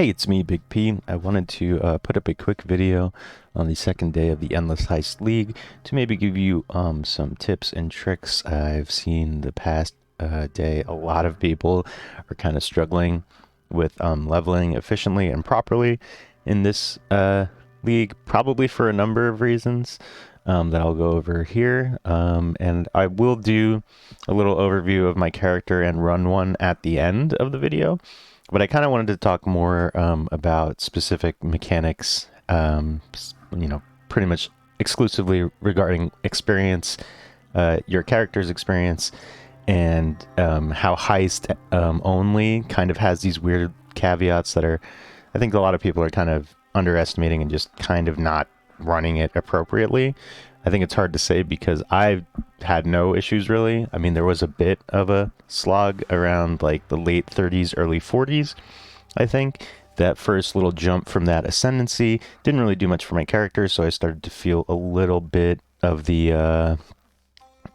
Hey, it's me, Big P. I wanted to put up a quick video on the second day of the Endless Heist League to maybe give you some tips and tricks. I've seen the past day a lot of people are kind of struggling with leveling efficiently and properly in this league, probably for a number of reasons that I'll go over here. And I will do a little overview of my character and run one at the end of the video. But I kind of wanted to talk more about specific mechanics, pretty much exclusively regarding experience, your character's experience, and how Heist only kind of has these weird caveats that are, I think a lot of people are kind of underestimating and just kind of not running it appropriately. I think it's hard to say because I've had no issues really. I mean, there was a bit of a slog around like the late 30s, early 40s, I think. That first little jump from that ascendancy didn't really do much for my character, so I started to feel a little bit of the,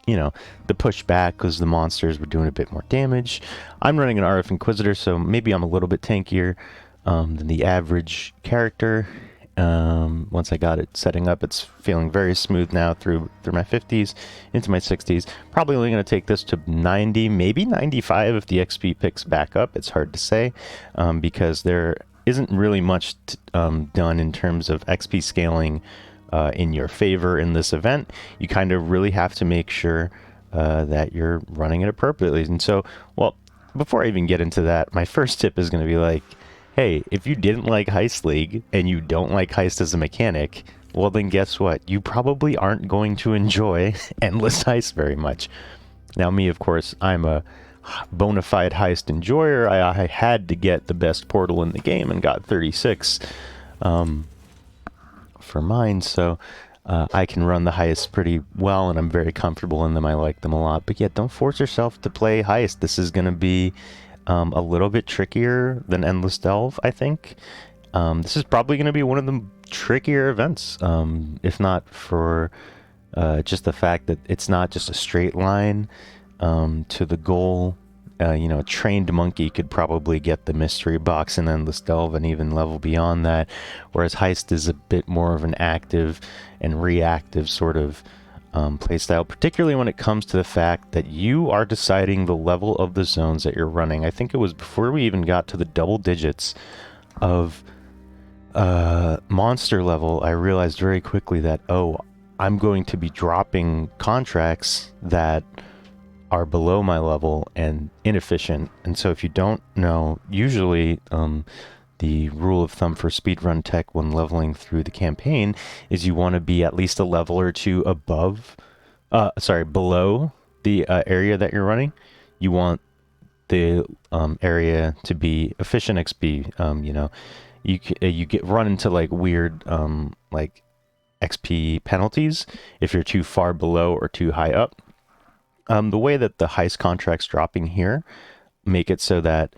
the pushback because the monsters were doing a bit more damage. I'm running an RF Inquisitor, so maybe I'm a little bit tankier than the average character. Once I got it setting up, it's feeling very smooth now through my 50s into my 60s. Probably only going to take this to 90, maybe 95 if the XP picks back up. It's hard to say because there isn't really much done in terms of XP scaling in your favor in this event. You kind of really have to make sure that you're running it appropriately. And so, well, before I even get into that, my first tip is going to be like, hey, if you didn't like Heist League and you don't like Heist as a mechanic, well then guess what? You probably aren't going to enjoy Endless Heist very much. Now me, of course, I'm a bona fide Heist enjoyer. I had to get the best portal in the game and got 36 for mine, so I can run the Heist pretty well and I'm very comfortable in them. I like them a lot. But yeah, don't force yourself to play Heist. This is going to be a little bit trickier than Endless Delve, I think. This is probably going to be one of the trickier events, if not for just the fact that it's not just a straight line to the goal. A trained monkey could probably get the mystery box in Endless Delve and even level beyond that, whereas Heist is a bit more of an active and reactive sort of playstyle, particularly when it comes to the fact that you are deciding the level of the zones that you're running. I think it was before we even got to the double digits of monster level, I realized very quickly that, oh, I'm going to be dropping contracts that are below my level and inefficient. And so if you don't know, usually the rule of thumb for speedrun tech when leveling through the campaign is you want to be at least a level or two below the area that you're running. You want the area to be efficient XP. You get run into like weird like XP penalties if you're too far below or too high up. The way that the Heist contracts dropping here make it so that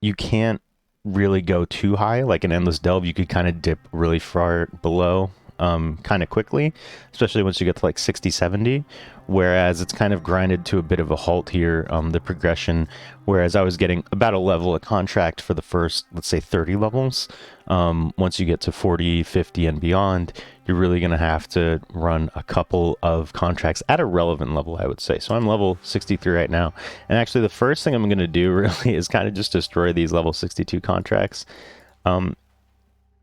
you can't really go too high. Like in Endless Delve, you could kind of dip really far below kind of quickly, especially once you get to like 60, 70, whereas it's kind of grinded to a bit of a halt here, the progression, whereas I was getting about a level a contract for the first, let's say 30 levels. Once you get to 40, 50 and beyond, you're really going to have to run a couple of contracts at a relevant level, I would say. So I'm level 63 right now. And actually the first thing I'm going to do really is kind of just destroy these level 62 contracts.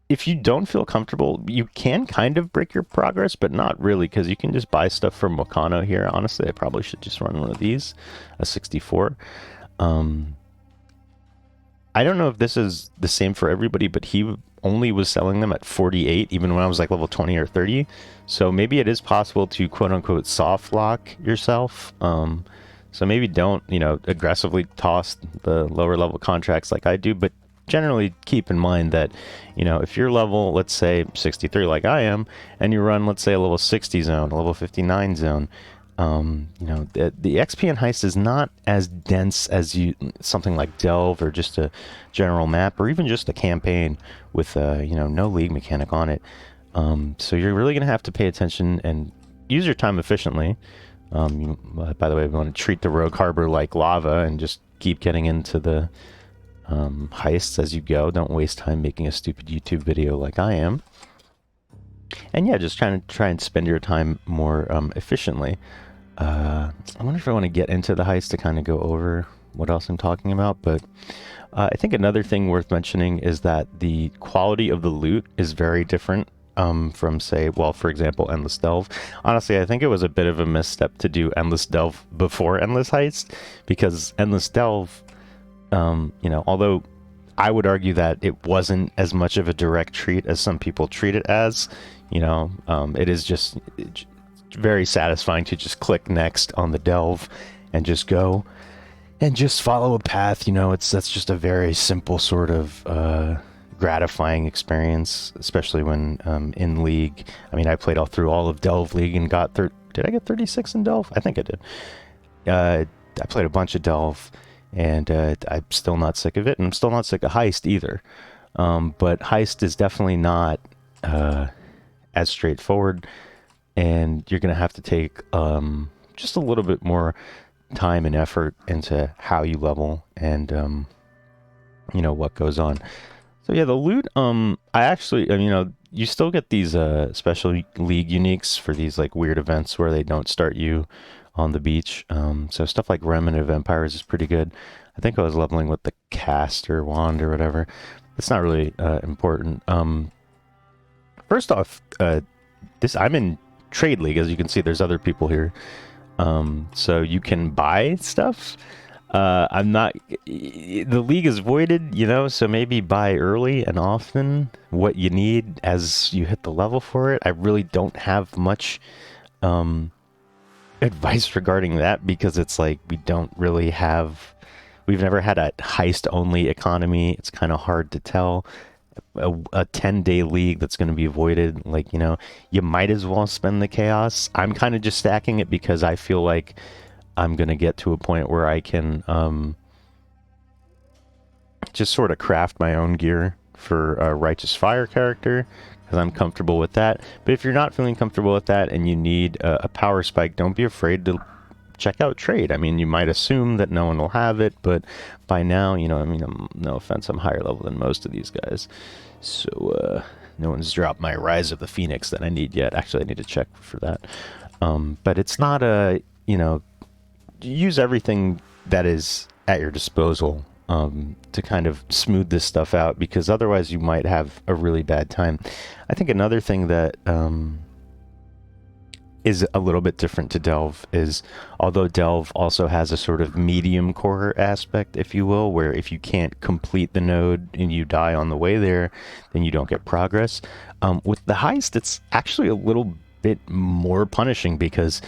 If you don't feel comfortable, you can kind of break your progress, but not really, because you can just buy stuff from Wakano here. Honestly, I probably should just run one of these, a 64. I don't know if this is the same for everybody, but he only was selling them at 48, even when I was like level 20 or 30. So maybe it is possible to quote-unquote soft lock yourself. So maybe don't, aggressively toss the lower level contracts like I do, but generally keep in mind that, if you're level, let's say 63 like I am, and you run, let's say a level 60 zone, a level 59 zone, the XP in Heist is not as dense as something like Delve or just a general map or even just a campaign with, no league mechanic on it. So you're really going to have to pay attention and use your time efficiently. By the way, we want to treat the Rogue Harbor like lava and just keep getting into the heists as you go. Don't waste time making a stupid YouTube video like I am. And yeah, just try and spend your time more efficiently. I wonder if I want to get into the heist to kind of go over what else I'm talking about, but I think another thing worth mentioning is that the quality of the loot is very different from, say, well, for example, Endless Delve. Honestly, I think it was a bit of a misstep to do Endless Delve before Endless Heist, because Endless Delve, you know, although I would argue that it wasn't as much of a direct treat as some people treat it as, you know, it is just very satisfying to just click next on the delve and just go and just follow a path. You know, that's just a very simple sort of gratifying experience, especially when in League. I mean, I played through all of Delve League and got did I get 36 in Delve? I think I did. I played a bunch of Delve, and I'm still not sick of it, and I'm still not sick of Heist either. But Heist is definitely not as straightforward, and you're going to have to take just a little bit more time and effort into how you level and, you know, what goes on. So yeah, the loot, I actually, you know, you still get these special League uniques for these like weird events where they don't start you on the beach. So stuff like Remnant of Empires is pretty good. I think I was leveling with the cast or wand or whatever. It's not really important. First off, I'm in Trade League, as you can see. There's other people here, so you can buy stuff. I'm not. The league is voided, you know, so maybe buy early and often what you need as you hit the level for it. I really don't have much advice regarding that, because it's like we've never had a heist only economy. It's kind of hard to tell. A 10-day league that's going to be avoided, like, you know, you might as well spend the chaos. I'm kind of just stacking it because I feel like I'm going to get to a point where I can just sort of craft my own gear for a Righteous Fire character, because I'm comfortable with that. But if you're not feeling comfortable with that and you need a power spike, don't be afraid to check out Trade. I mean, you might assume that no one will have it, but by now, you know, I mean, no offense, I'm higher level than most of these guys. So, no one's dropped my Rise of the Phoenix that I need yet. Actually, I need to check for that. But it's not you know, use everything that is at your disposal to kind of smooth this stuff out, because otherwise you might have a really bad time. I think another thing that is a little bit different to Delve is, although Delve also has a sort of medium core aspect, if you will, where if you can't complete the node and you die on the way there, then you don't get progress. With the Heist, it's actually a little bit more punishing, because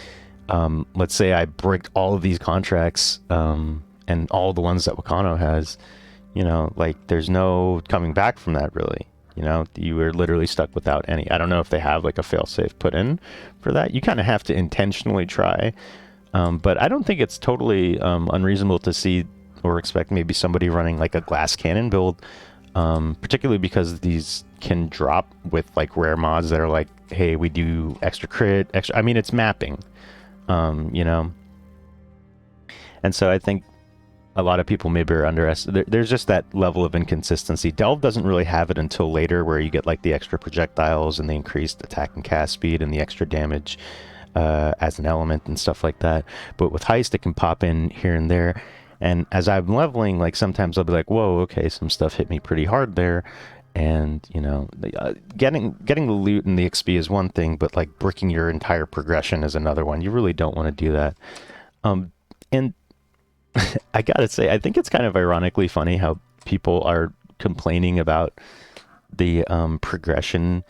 let's say I bricked all of these contracts and all the ones that Wakano has, you know, like there's no coming back from that really. You know, you were literally stuck without any. I don't know if they have like a failsafe put in for that. You kind of have to intentionally try. But I don't think it's totally unreasonable to see or expect maybe somebody running like a glass cannon build, particularly because these can drop with like rare mods that are like, hey, we do extra crit, extra. I mean, it's mapping, you know. And so I think a lot of people maybe are underestimating. There's just that level of inconsistency. Delve doesn't really have it until later, where you get like the extra projectiles and the increased attack and cast speed and the extra damage as an element and stuff like that. But with Heist, it can pop in here and there. And as I'm leveling, like sometimes I'll be like, whoa, okay, some stuff hit me pretty hard there. And, you know, getting the loot and the XP is one thing, but like bricking your entire progression is another one. You really don't want to do that. And I gotta say, I think it's kind of ironically funny how people are complaining about the progression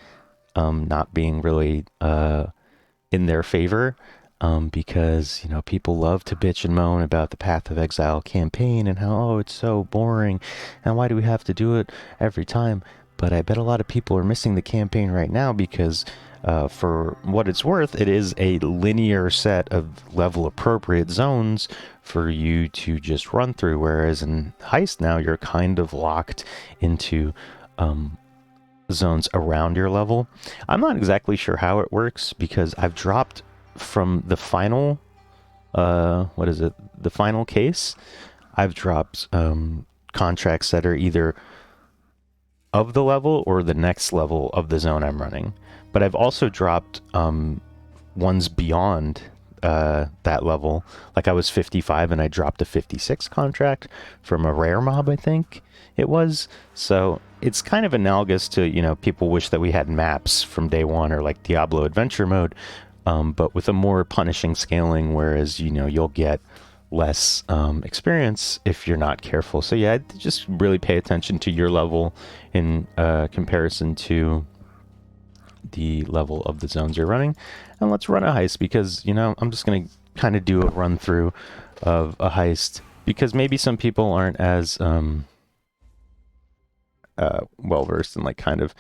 not being really in their favor, because, you know, people love to bitch and moan about the Path of Exile campaign and how, oh, it's so boring and why do we have to do it every time. But I bet a lot of people are missing the campaign right now, because for what it's worth, it is a linear set of level appropriate zones for you to just run through, whereas in Heist now you're kind of locked into zones around your level. I'm not exactly sure how it works, because I've dropped from the final the final case. I've dropped contracts that are either of the level or the next level of the zone I'm running. But I've also dropped ones beyond that level. Like I was 55 and I dropped a 56 contract from a rare mob, I think it was. So it's kind of analogous to, you know, people wish that we had maps from day one, or like Diablo adventure mode, but with a more punishing scaling, whereas, you know, you'll get less experience if you're not careful. So yeah, just really pay attention to your level in comparison to the level of the zones you're running. And let's run a heist, because, you know, I'm just going to kind of do a run through of a heist, because maybe some people aren't as well versed in like kind of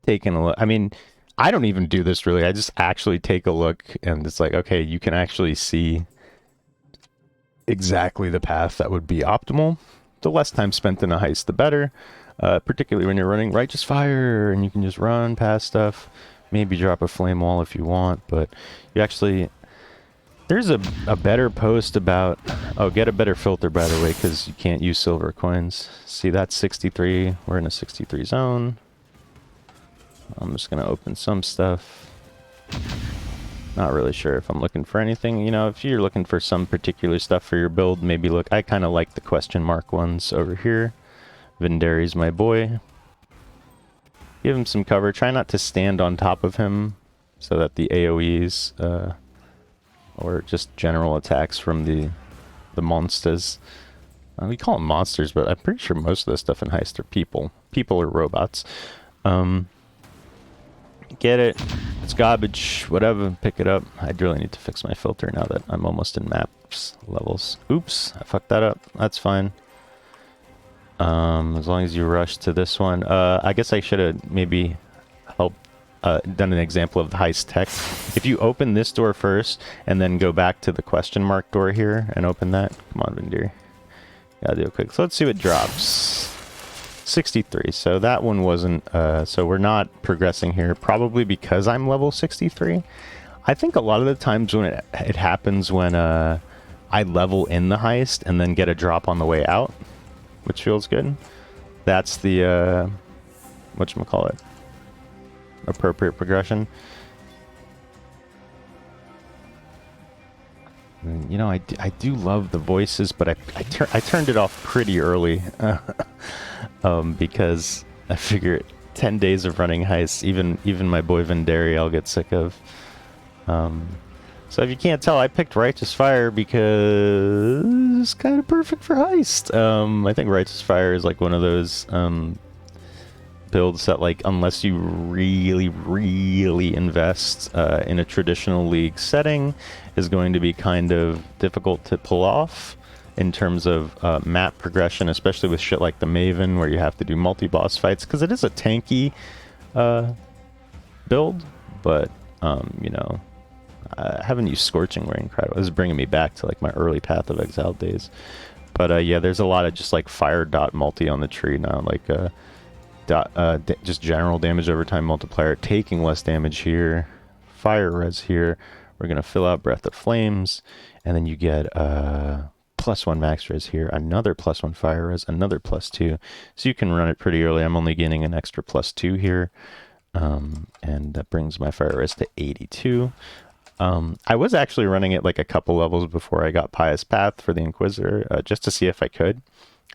taking a look. I mean, I don't even do this really. I just actually take a look and it's like, okay, you can actually see exactly the path that would be optimal. The less time spent in a heist, the better. Particularly when you're running righteous fire and you can just run past stuff, maybe drop a flame wall if you want, but you actually, there's a better post about, oh, get a better filter, by the way, because you can't use silver coins. See, that's 63. We're in a 63 zone. I'm just going to open some stuff. Not really sure if I'm looking for anything. You know, if you're looking for some particular stuff for your build, maybe look. I kind of like the question mark ones over here. Vendari's my boy. Give him some cover. Try not to stand on top of him so that the AoEs or just general attacks from the monsters. We call them monsters, but I'm pretty sure most of the stuff in Heist are people. People or robots. Get it. It's garbage. Whatever. Pick it up. I really need to fix my filter now that I'm almost in maps levels. Oops. I fucked that up. That's fine. As long as you rush to this one. I guess I should have maybe helped done an example of the heist tech. If you open this door first and then go back to the question mark door here and open that. Come on, Vindir. Gotta do it quick. So let's see what drops. 63. So that one wasn't, so we're not progressing here, probably because I'm level 63. I think a lot of the times when it happens when I level in the heist and then get a drop on the way out, which feels good. That's the, whatchamacallit, appropriate progression. You know, I do love the voices, but I turned it off pretty early because I figure 10 days of running heists, even my boy Vendari, I'll get sick of. So if you can't tell, I picked Righteous Fire because it's kind of perfect for heist. I think Righteous Fire is like one of those builds that, like, unless you really invest in a traditional league setting, is going to be kind of difficult to pull off in terms of map progression, especially with shit like the Maven, where you have to do multi-boss fights, because it is a tanky build, but you know, I haven't used Scorching Ray. Incredible. This is bringing me back to like my early Path of Exile days. But yeah, there's a lot of just like fire dot multi on the tree now, like just general damage over time multiplier, taking less damage here, fire res here. We're gonna fill out Breath of Flames, and then you get +1 max res here, another +1 fire res, another +2. So you can run it pretty early. I'm only getting an extra +2 here, and that brings my fire res to 82. I was actually running it like a couple levels before I got Pious Path for the Inquisitor, just to see if I could.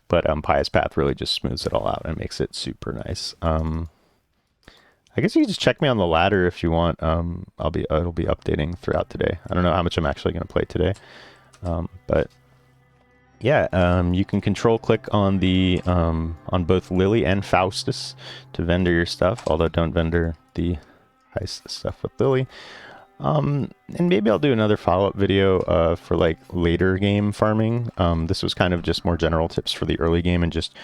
But Pious Path really just smooths it all out and makes it super nice. I guess you can just check me on the ladder if you want. It'll be updating throughout today. I don't know how much I'm actually going to play today, but yeah, you can control click on the on both Lily and Faustus to vendor your stuff. Although don't vendor the heist stuff with Lily. And maybe I'll do another follow-up video for like later game farming. This was kind of just more general tips for the early game and just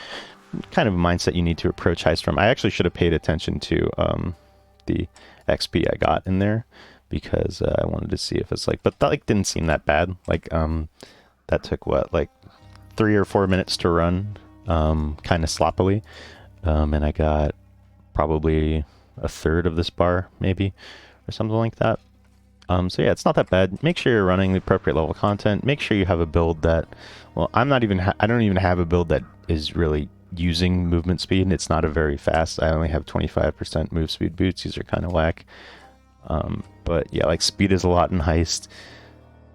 kind of mindset you need to approach heist from. I actually should have paid attention to the XP I got in there, because I wanted to see if it's like, but that like didn't seem that bad. Like that took what, like 3 or 4 minutes to run, kind of sloppily, and I got probably a third of this bar maybe, or something like that. So yeah, it's not that bad. Make sure you're running the appropriate level of content. Make sure you have a build that, well, I don't even have a build that is really using movement speed. It's not a very fast. I only have 25% move speed boots. These are kind of whack. But yeah, like speed is a lot in Heist.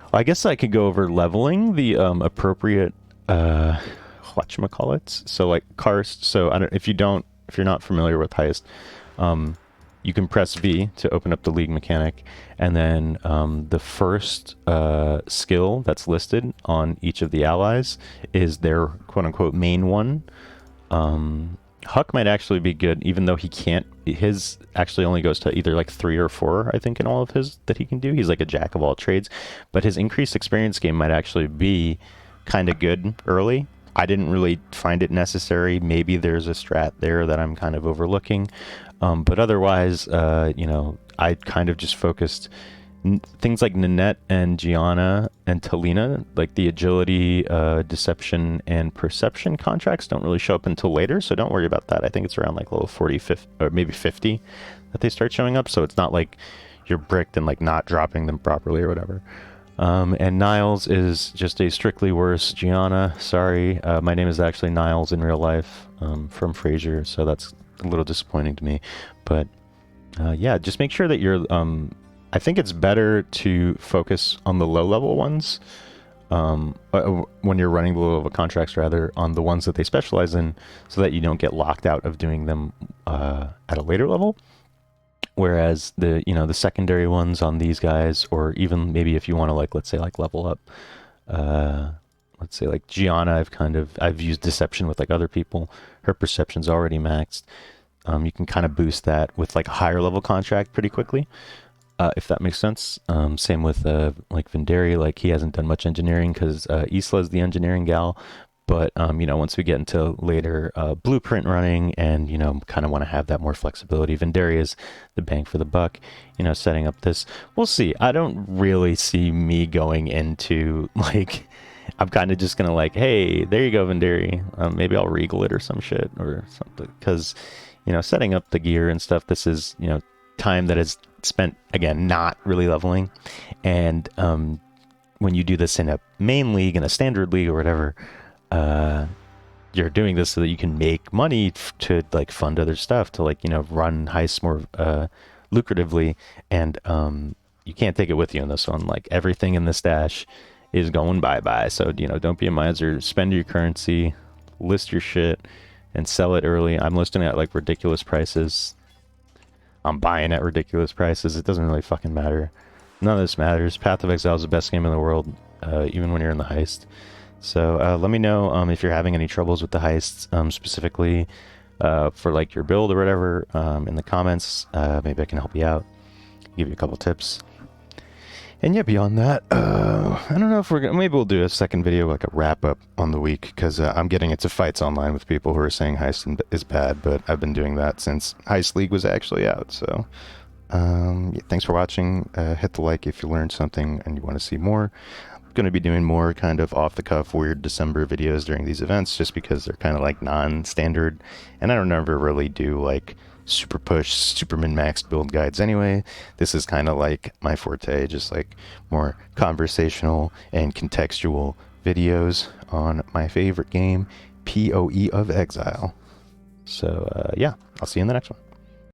Well, I guess I could go over leveling the appropriate whatchamacallits. So like karst. So if you're not familiar with Heist, you can press V to open up the league mechanic, and then the first skill that's listed on each of the allies is their quote-unquote main one. Huck might actually be good, even though he can't. His actually only goes to either like 3 or 4, I think, in all of his that he can do. He's like a jack of all trades, but his increased experience game might actually be kind of good early. I didn't really find it necessary. Maybe there's a strat there that I'm kind of overlooking. But otherwise, you know, I kind of just focused things like Nanette and Gianna and Talina, like the agility, deception, and perception contracts don't really show up until later, so don't worry about that. I think it's around like level 40, 50, or maybe 50 that they start showing up, so it's not like you're bricked and like not dropping them properly or whatever. And Niles is just a strictly worse Gianna. Sorry, my name is actually Niles in real life, from Frasier, so that's a little disappointing to me. But yeah, just make sure that you're I think it's better to focus on the low level ones when you're running the low level contracts, rather on the ones that they specialize in, so that you don't get locked out of doing them at a later level. Whereas the secondary ones on these guys, or even maybe if you want to, like, let's say like level up, let's say like Gianna, I've used deception with like other people. Her perception's already maxed. You can kind of boost that with like a higher level contract pretty quickly, if that makes sense. Same with like Venderi, like he hasn't done much engineering because Isla's the engineering gal. But you know, once we get into later blueprint running and, you know, kind of want to have that more flexibility, Venderi is the bang for the buck, you know, setting up this. We'll see. I don't really see me going into like, I'm kind of just going to like, hey, there you go, Venderi. Maybe I'll regal it or some shit or something. Because, you know, setting up the gear and stuff, this is, you know, time that is spent, again, not really leveling. And when you do this in a main league, in a standard league or whatever, you're doing this so that you can make money to like fund other stuff, to like, you know, run heists more lucratively, and you can't take it with you in this one. Like everything in the stash is going bye-bye, so, you know, don't be a miser. Spend your currency, list your shit, and sell it early. I'm listing at like ridiculous prices. I'm buying at ridiculous prices. It doesn't really fucking matter. None of this matters. Path of Exile is the best game in the world, even when you're in the heist. So let me know if you're having any troubles with the heists, specifically for like your build or whatever, in the comments. Maybe I can help you out, give you a couple tips. And yeah, beyond that, I don't know if maybe we'll do a second video, like a wrap up on the week, because I'm getting into fights online with people who are saying Heist is bad, but I've been doing that since Heist League was actually out. So yeah, thanks for watching. Hit the like if you learned something and you want to see more. Going to be doing more kind of off-the-cuff weird December videos during these events, just because they're kind of like non-standard, and I don't ever really do like super push, super min-maxed build guides anyway. This is kind of like my forte, just like more conversational and contextual videos on my favorite game, PoE of Exile. So yeah, I'll see you in the next one.